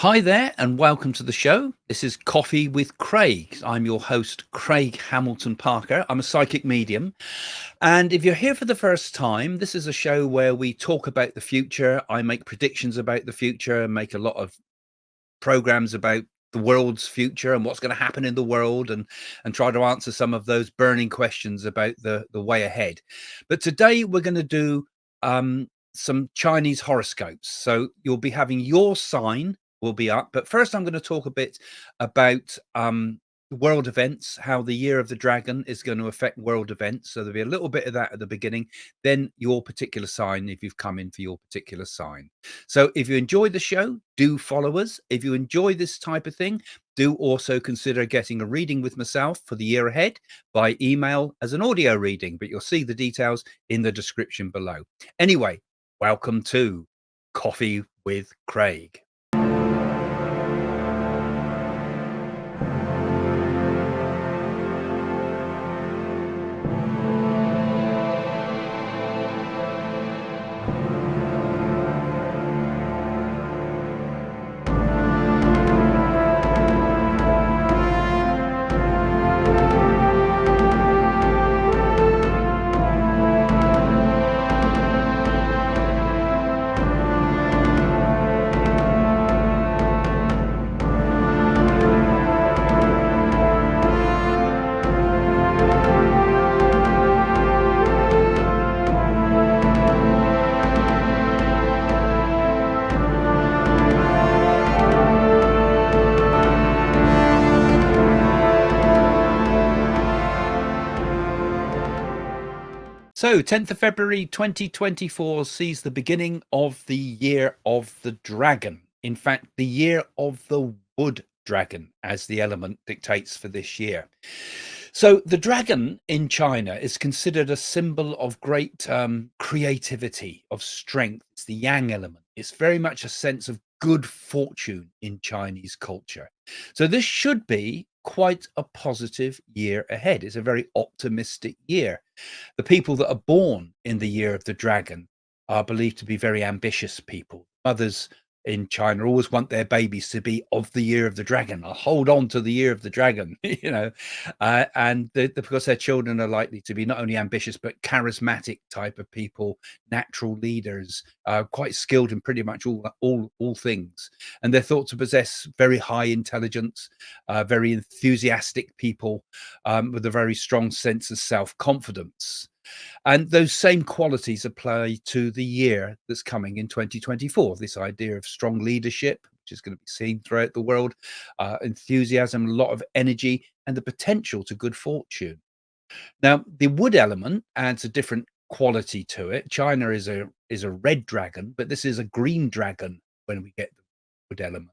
Hi there, and welcome to the show. This is Coffee with Craig. I'm your host, Craig Hamilton Parker. I'm a psychic medium. And if you're here for the first time, this is a show where we talk about the future. I make predictions about the future, make a lot of programs about the world's future and what's going to happen in the world and try to answer some of those burning questions about the way ahead. But today we're going to do some Chinese horoscopes. So you'll be having your sign will be up, but first I'm going to talk a bit about world events, how the year of the dragon is going to affect world events. So there'll be a little bit of that at the beginning, then your particular sign if you've come in for your particular sign. So if you enjoy the show, do follow us. If you enjoy this type of thing, do also consider getting a reading with myself for the year ahead by email as an audio reading, but you'll see the details in the description below. Anyway, welcome to Coffee with Craig. So 10th of February 2024 sees the beginning of the year of the dragon. In fact, the year of the wood dragon, as the element dictates for this year. So the dragon in China is considered a symbol of great creativity, of strength. It's the yang element. It's very much a sense of good fortune in Chinese culture. So this should be quite a positive year ahead. It's a very optimistic year. The people that are born in the year of the dragon are believed to be very ambitious people. Mothers in China always want their babies to be of the year of the dragon. I'll hold on to the year of the dragon, because their children are likely to be not only ambitious but charismatic type of people, natural leaders, quite skilled in pretty much all things, and they're thought to possess very high intelligence, very enthusiastic people with a very strong sense of self-confidence. And those same qualities apply to the year that's coming in 2024. This idea of strong leadership, which is going to be seen throughout the world, enthusiasm, a lot of energy, and the potential to good fortune. Now, the wood element adds a different quality to it. China is a red dragon, but this is a green dragon when we get the wood element.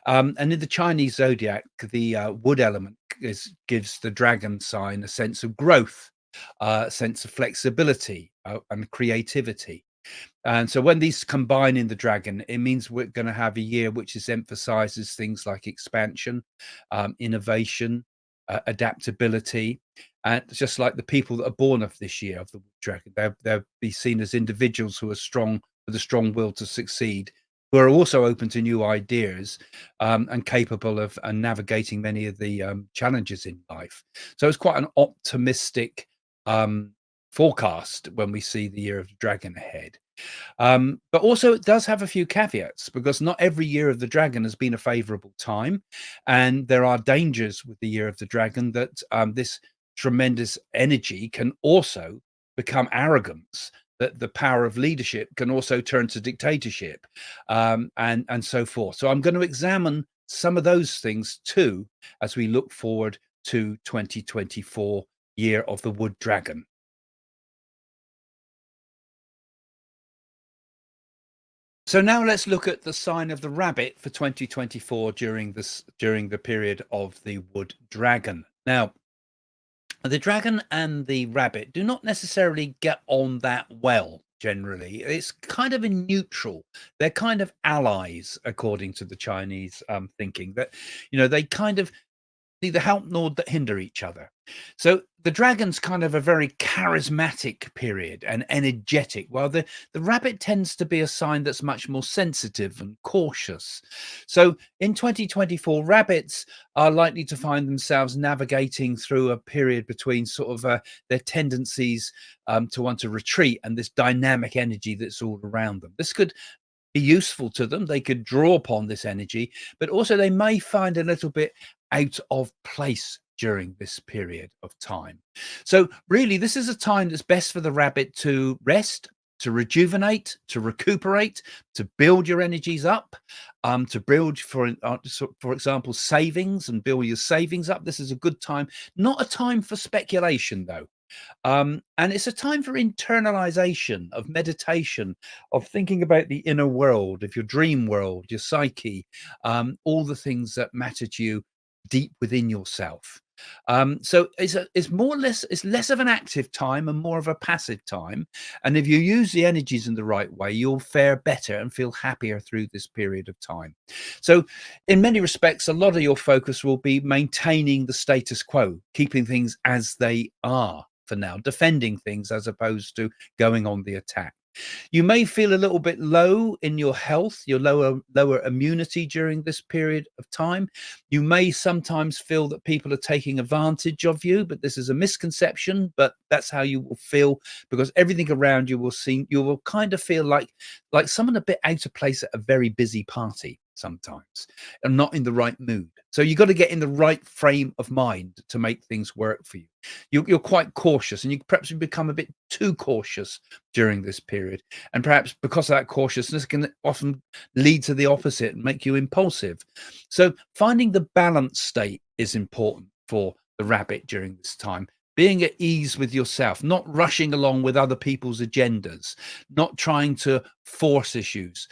And in the Chinese zodiac, the wood element gives the dragon sign a sense of growth, a sense of flexibility and creativity. And so when these combine in the dragon, it means we're going to have a year which is emphasizes things like expansion, innovation, adaptability. And just like the people that are born of this year of the dragon, they'll be seen as individuals who are strong, with a strong will to succeed, who are also open to new ideas and capable of navigating many of the challenges in life. So it's quite an optimistic forecast when we see the year of the dragon ahead. But also it does have a few caveats, because not every year of the dragon has been a favorable time. And there are dangers with the year of the dragon that this tremendous energy can also become arrogance, that the power of leadership can also turn to dictatorship, and so forth. So I'm going to examine some of those things too as we look forward to 2024, year of the wood dragon. So now let's look at the sign of the rabbit for 2024 during the period of the wood dragon. Now, the dragon and the rabbit do not necessarily get on that well generally. It's kind of a neutral. They're kind of allies according to the Chinese thinking, that they kind of neither help nor hinder each other. So the dragon's kind of a very charismatic period and energetic, while the rabbit tends to be a sign that's much more sensitive and cautious. So in 2024, rabbits are likely to find themselves navigating through a period between sort of their tendencies to want to retreat and this dynamic energy that's all around them. This could be useful to them. They could draw upon this energy, but also they may find a little bit out of place during this period of time. So really, this is a time that's best for the rabbit to rest, to rejuvenate, to recuperate, to build your energies up, to build, for example, savings and build your savings up. This is a good time, not a time for speculation though. And it's a time for internalization, of meditation, of thinking about the inner world, of your dream world, your psyche, all the things that matter to you deep within yourself. So it's more or less, it's less of an active time and more of a passive time. And if you use the energies in the right way, you'll fare better and feel happier through this period of time. So in many respects, a lot of your focus will be maintaining the status quo, keeping things as they are for now, defending things as opposed to going on the attack. You may feel a little bit low in your health, your lower immunity during this period of time. You may sometimes feel that people are taking advantage of you, but this is a misconception, but that's how you will feel, because everything around you will seem, you will kind of feel like someone a bit out of place at a very busy party sometimes and not in the right mood. So you've got to get in the right frame of mind to make things work for you. You're quite cautious, and you perhaps become a bit too cautious during this period. And perhaps because of that cautiousness can often lead to the opposite and make you impulsive. So finding the balance state is important for the rabbit during this time. Being at ease with yourself, not rushing along with other people's agendas, not trying to force issues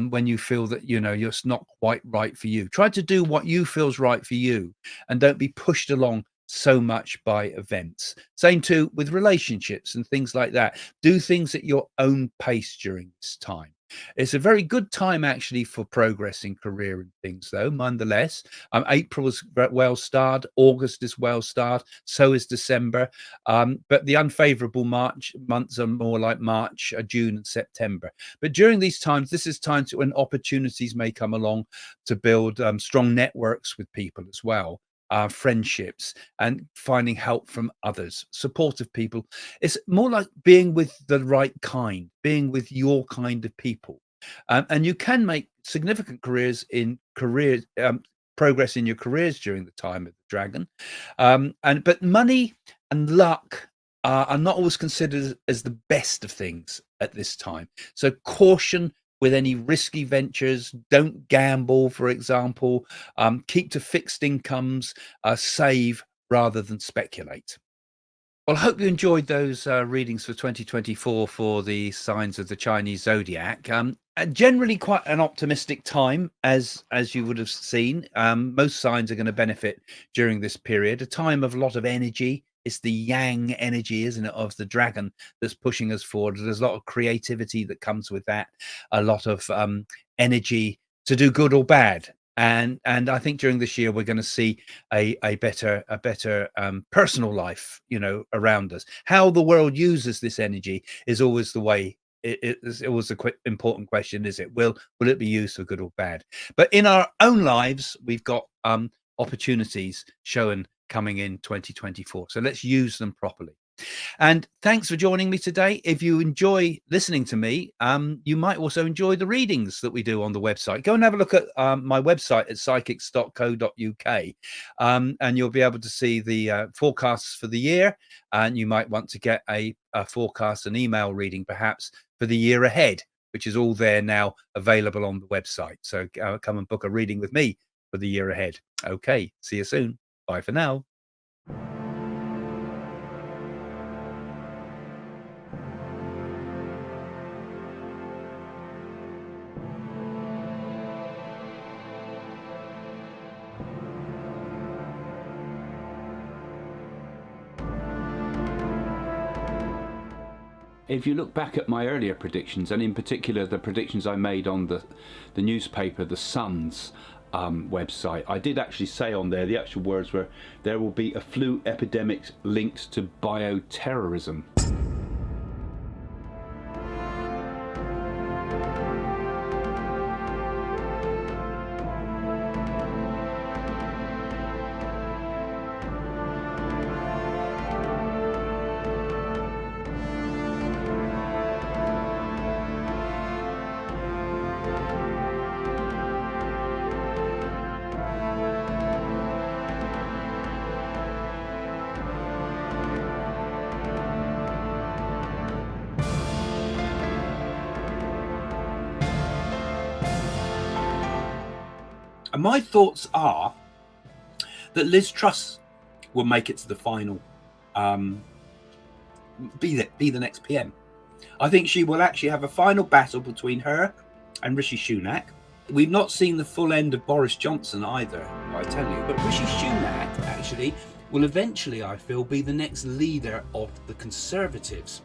when you feel that you're not quite right for you. Try to do what you feels right for you, and don't be pushed along so much by events. Same too with relationships and things like that. Do things at your own pace during this time. It's a very good time actually for progress in career and things, though, nonetheless. April is well starred, August is well starred, so is December. But the unfavorable March months are more like March, June, and September. But during these times, this is time when opportunities may come along to build strong networks with people as well. Friendships and finding help from others, supportive people. It's more like being with the right kind, being with your kind of people. And you can make significant progress in your careers during the time of the dragon. But money and luck are not always considered as the best of things at this time. So caution with any risky ventures. Don't gamble, for example. Keep to fixed incomes. Save rather than speculate. Well, I hope you enjoyed those readings for 2024 for the signs of the Chinese zodiac. Generally quite an optimistic time, as you would have seen. Most signs are going to benefit during this period, a time of a lot of energy. It's the yang energy, isn't it, of the dragon that's pushing us forward. There's a lot of creativity that comes with that, a lot of energy to do good or bad. And I think during this year we're going to see a better personal life, around us. How the world uses this energy is always the way. It was a important question, is it? Will it be used for good or bad? But in our own lives, we've got opportunities shown coming in 2024. So let's use them properly. And thanks for joining me today. If you enjoy listening to me, you might also enjoy the readings that we do on the website. Go and have a look at my website at psychics.co.uk, and you'll be able to see the forecasts for the year. And you might want to get a forecast, an email reading perhaps for the year ahead, which is all there now available on the website. So come and book a reading with me for the year ahead. Okay, see you soon. Bye for now. If you look back at my earlier predictions, and in particular the predictions I made on the newspaper, The Sun's, website. I did actually say on there, the actual words were, there will be a flu epidemic linked to bioterrorism. And my thoughts are that Liz Truss will make it to the final, be the next PM. I think she will actually have a final battle between her and Rishi Sunak. We've not seen the full end of Boris Johnson either, I tell you. But Rishi Sunak actually will eventually, I feel, be the next leader of the Conservatives.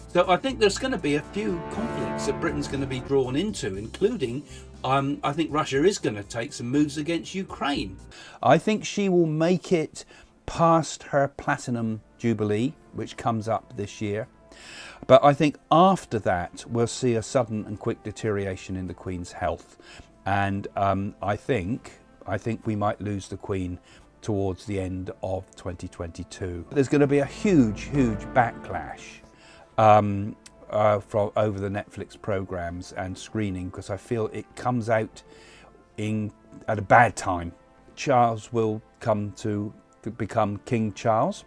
So I think there's going to be a few conflicts that Britain's going to be drawn into, including I think Russia is going to take some moves against Ukraine. I think she will make it past her platinum jubilee, which comes up this year. But I think after that, we'll see a sudden and quick deterioration in the Queen's health. And I think we might lose the Queen towards the end of 2022. There's going to be a huge backlash from over the Netflix programs and screening, because I feel it comes out at a bad time. Charles will come to become King Charles,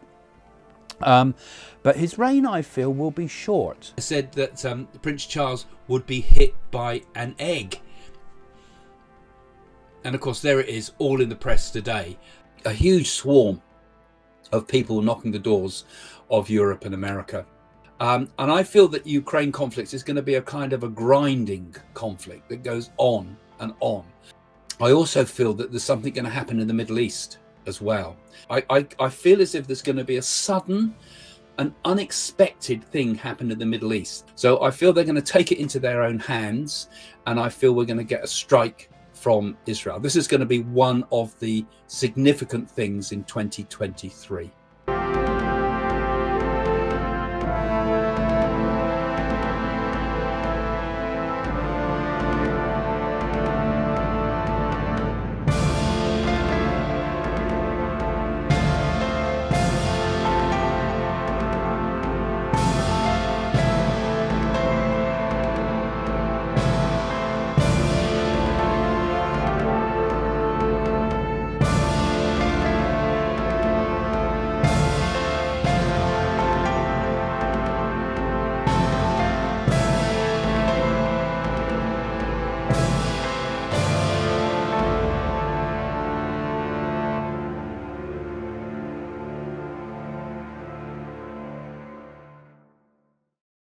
but his reign, I feel, will be short. I said that Prince Charles would be hit by an egg, and of course there it is, all in the press today. A huge swarm of people knocking the doors of Europe and America. And I feel that Ukraine conflict is going to be a kind of a grinding conflict that goes on and on. I also feel that there's something going to happen in the Middle East as well. I feel as if there's going to be a sudden and unexpected thing happen in the Middle East. So I feel they're going to take it into their own hands, and I feel we're going to get a strike from Israel. This is going to be one of the significant things in 2023.